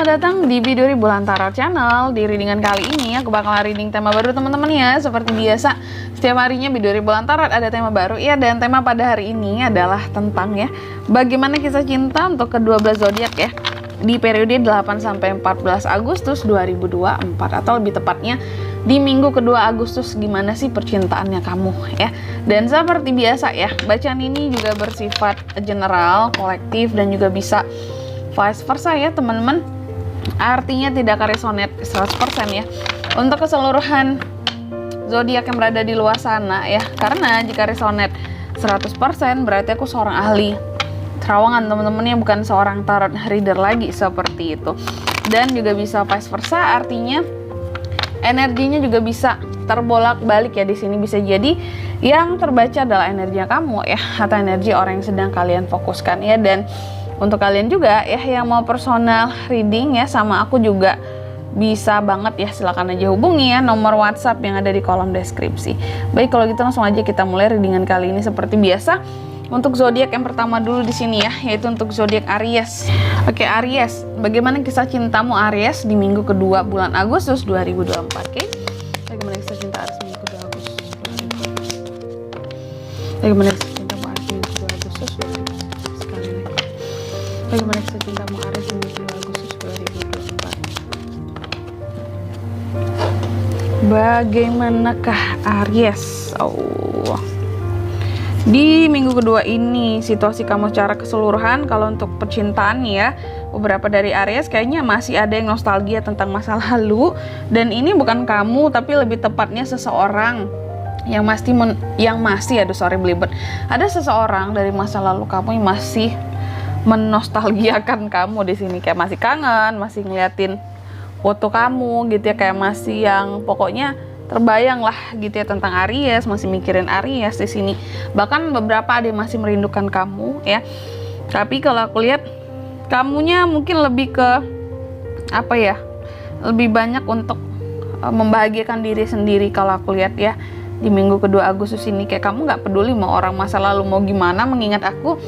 selamat datang di Biduri Bulan Tarot Channel. Di readingan kali ini aku bakal reading tema baru teman-teman ya. Seperti biasa, setiap harinya Biduri Bulan Tarot ada tema baru ya. Dan tema pada hari ini adalah tentang ya, bagaimana kisah cinta untuk ke-12 zodiak ya, di periode 8-14 Agustus 2024. Atau lebih tepatnya di minggu kedua Agustus, gimana sih percintaannya kamu ya. Dan seperti biasa ya, bacaan ini juga bersifat general, kolektif, dan juga bisa vice versa ya teman-teman. Artinya tidak resonate 100% ya untuk keseluruhan zodiak yang berada di luar sana ya. Karena jika resonate 100% berarti aku seorang ahli terawangan teman-temannya, bukan seorang tarot reader lagi seperti itu. Dan juga bisa vice versa, artinya energinya juga bisa terbolak-balik ya. Di sini bisa jadi yang terbaca adalah energinya kamu ya, atau energi orang yang sedang kalian fokuskan ya. Dan untuk kalian juga ya yang mau personal reading ya sama aku juga bisa banget ya, silakan aja hubungi ya nomor WhatsApp yang ada di kolom deskripsi. Baik, kalau gitu langsung aja kita mulai readingan kali ini seperti biasa. Untuk zodiak yang pertama dulu di sini ya, yaitu untuk zodiak Aries. Oke, Aries, bagaimana kisah cintamu Aries di minggu kedua bulan Agustus 2024? Oke, bagaimana kisah cinta Aries minggu kedua Agustus 2024? Bagaimana kisah cintamu Aries minggu kedua Agustus 2024? Sekali lagi, bagaimana kisah cintamu Aries minggu kedua Agustus 2024? Bagaimanakah Aries? Di minggu kedua ini situasi kamu secara keseluruhan, kalau untuk percintaan ya, beberapa dari Aries kayaknya masih ada yang nostalgia tentang masa lalu. Dan ini bukan kamu, tapi lebih tepatnya seseorang yang belibet. Ada seseorang dari masa lalu kamu yang masih menostalgiakan kamu di sini, kayak masih kangen, masih ngeliatin foto kamu gitu ya, kayak masih yang pokoknya terbayang lah gitu ya tentang Aries, masih mikirin Aries di sini. Bahkan beberapa ada yang masih merindukan kamu ya. Tapi kalau aku lihat kamunya mungkin lebih ke apa ya? Lebih banyak untuk membahagiakan diri sendiri kalau aku lihat ya. Di minggu kedua Agustus ini kayak kamu nggak peduli mau orang masa lalu mau gimana, mengingat aku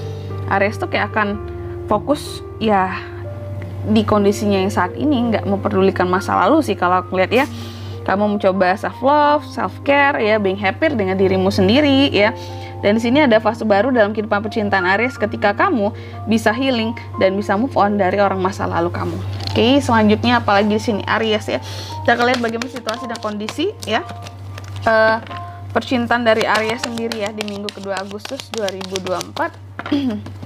Aries tuh kayak akan fokus ya di kondisinya yang saat ini, nggak memperdulikan masa lalu sih kalau aku lihat ya. Kamu mencoba self love, self care ya, being happy dengan dirimu sendiri ya. Dan di sini ada fase baru dalam kehidupan percintaan Aries ketika kamu bisa healing dan bisa move on dari orang masa lalu kamu. Oke, selanjutnya apalagi di sini Aries ya. Kita lihat bagaimana situasi dan kondisi ya percintaan dari Aries sendiri ya di minggu kedua Agustus 2024.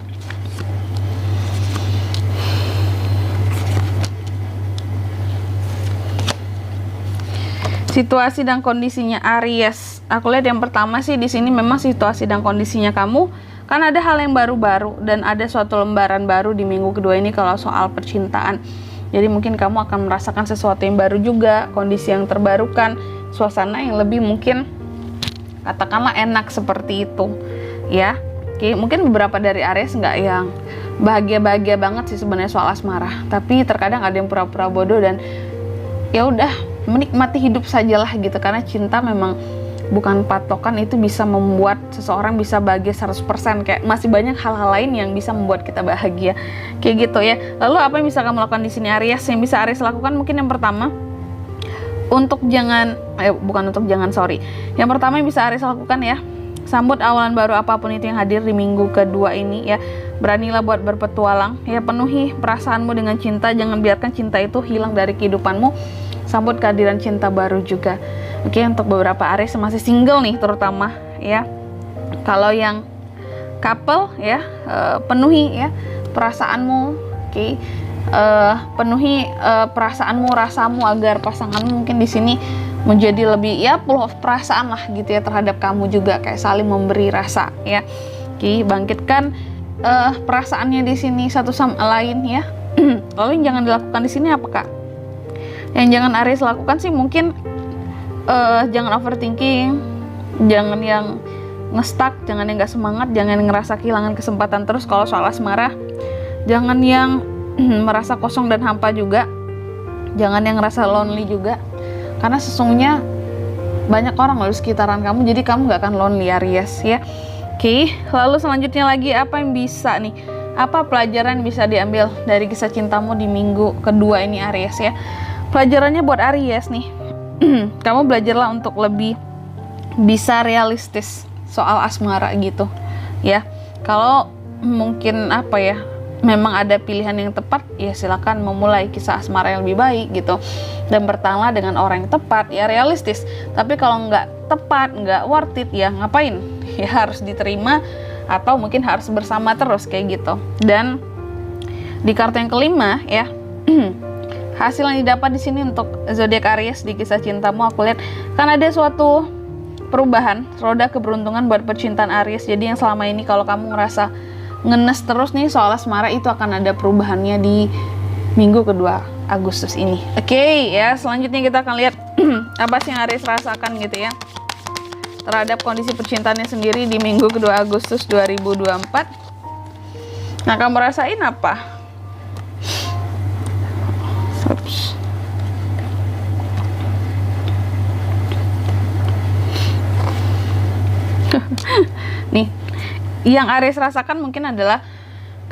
Situasi dan kondisinya Aries. Aku lihat yang pertama sih di sini memang situasi dan kondisinya kamu kan ada hal yang baru-baru dan ada suatu lembaran baru di minggu kedua ini kalau soal percintaan. Jadi mungkin kamu akan merasakan sesuatu yang baru juga, kondisi yang terbarukan, suasana yang lebih mungkin katakanlah enak seperti itu ya. Oke, mungkin beberapa dari Aries nggak yang bahagia-bahagia banget sih sebenarnya soal asmara, tapi terkadang ada yang pura-pura bodoh dan ya udah menikmati hidup sajalah gitu, karena cinta memang bukan patokan itu bisa membuat seseorang bisa bahagia 100%, kayak masih banyak hal-hal lain yang bisa membuat kita bahagia kayak gitu ya. Lalu apa yang bisa kamu lakukan di sini Aries? Yang bisa Aries lakukan mungkin yang pertama yang pertama yang bisa Aries lakukan ya, sambut awalan baru apapun itu yang hadir di minggu kedua ini ya. Beranilah buat berpetualang ya, penuhi perasaanmu dengan cinta, jangan biarkan cinta itu hilang dari kehidupanmu. Sambut kehadiran cinta baru juga. Oke, untuk beberapa Aries yang masih single nih terutama ya. Kalau yang couple ya, penuhi ya perasaanmu. Oke. Penuhi perasaanmu, rasamu agar pasanganmu mungkin di sini menjadi lebih ya full of perasaan lah gitu ya terhadap kamu juga, kayak saling memberi rasa ya. Oke, bangkitkan perasaannya di sini satu sama lain ya. Lalu yang jangan dilakukan di sini apa Kak? Yang jangan Aries lakukan sih mungkin jangan overthinking, jangan yang ngestak, jangan yang gak semangat, jangan yang ngerasa kehilangan kesempatan terus kalau soal asmara, jangan yang merasa kosong dan hampa juga, jangan yang ngerasa lonely juga, karena sesungguhnya banyak orang lalu sekitaran kamu, jadi kamu gak akan lonely Aries ya. Oke, lalu selanjutnya lagi apa yang bisa nih Apa pelajaran bisa diambil dari kisah cintamu di minggu kedua ini Aries ya? Pelajarannya buat Aries nih, kamu belajarlah untuk lebih bisa realistis soal asmara gitu ya. Kalau mungkin memang ada pilihan yang tepat, ya silakan memulai kisah asmara yang lebih baik gitu, dan bertahanlah dengan orang yang tepat, ya realistis. Tapi kalau nggak tepat, nggak worth it, ya ngapain? Ya harus diterima atau mungkin harus bersama terus kayak gitu. Dan di kartu yang kelima ya, hasil yang didapat di sini untuk zodiak Aries di kisah cintamu, aku lihat kan ada suatu perubahan, roda keberuntungan buat percintaan Aries. Jadi yang selama ini kalau kamu ngerasa ngenes terus nih soal asmara, itu akan ada perubahannya di minggu kedua Agustus ini. Oke, ya selanjutnya kita akan lihat apa sih yang Aries rasakan gitu ya terhadap kondisi percintaannya sendiri di minggu kedua Agustus 2024. Nah, kamu rasain apa? Nih, yang Aries rasakan mungkin adalah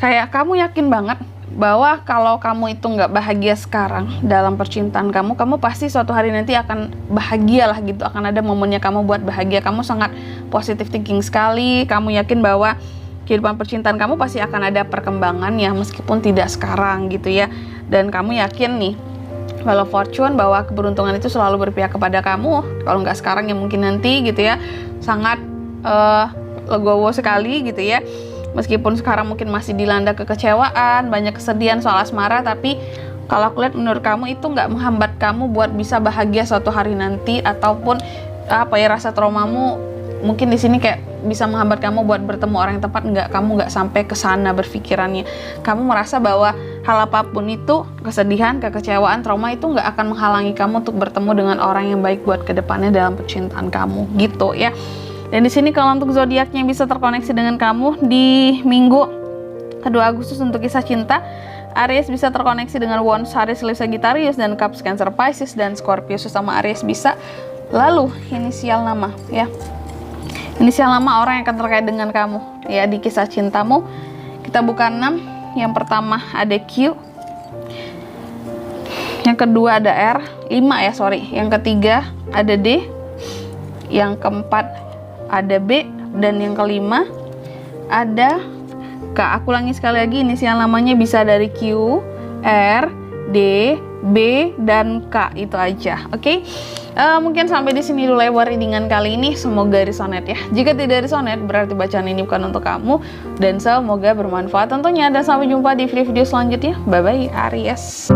kayak kamu yakin banget bahwa kalau kamu itu nggak bahagia sekarang dalam percintaan kamu, kamu pasti suatu hari nanti akan bahagia lah gitu, akan ada momennya kamu buat bahagia. Kamu sangat positive thinking sekali, kamu yakin bahwa kehidupan percintaan kamu pasti akan ada perkembangan ya, meskipun tidak sekarang gitu ya. Dan kamu yakin nih kalau fortune, bahwa keberuntungan itu selalu berpihak kepada kamu, kalau nggak sekarang ya mungkin nanti gitu ya. Sangat legowo sekali gitu ya. Meskipun sekarang mungkin masih dilanda kekecewaan, banyak kesedihan soal asmara, tapi kalau aku lihat menurut kamu itu nggak menghambat kamu buat bisa bahagia suatu hari nanti, ataupun rasa traumamu mungkin di sini kayak bisa menghambat kamu buat bertemu orang yang tepat. Kamu nggak sampai ke sana berpikirannya. Kamu merasa bahwa hal apapun itu, kesedihan, kekecewaan, trauma itu nggak akan menghalangi kamu untuk bertemu dengan orang yang baik buat kedepannya dalam percintaan kamu gitu ya. Dan di sini kalau untuk zodiaknya bisa terkoneksi dengan kamu di minggu kedua Agustus untuk kisah cinta, Aries bisa terkoneksi dengan Wands, Aries, Leo, Sagittarius, dan Cups, Cancer, Pisces, dan Scorpio. Sesama Aries bisa. Lalu inisial nama ya, inisial nama orang yang akan terkait dengan kamu ya di kisah cintamu. Kita buka 6. Yang pertama ada Q, yang kedua ada R, 5 ya sorry, yang ketiga ada D, yang keempat ada B, dan yang kelima ada K. Aku ulangi sekali lagi, inisial namanya bisa dari Q, R, D, B, dan K, itu aja. Oke? Mungkin sampai di sini dulu ya readingan kali ini. Semoga resonate ya. Jika tidak resonate, berarti bacaan ini bukan untuk kamu, dan semoga bermanfaat tentunya. Dan sampai jumpa di video selanjutnya. Bye bye Aries.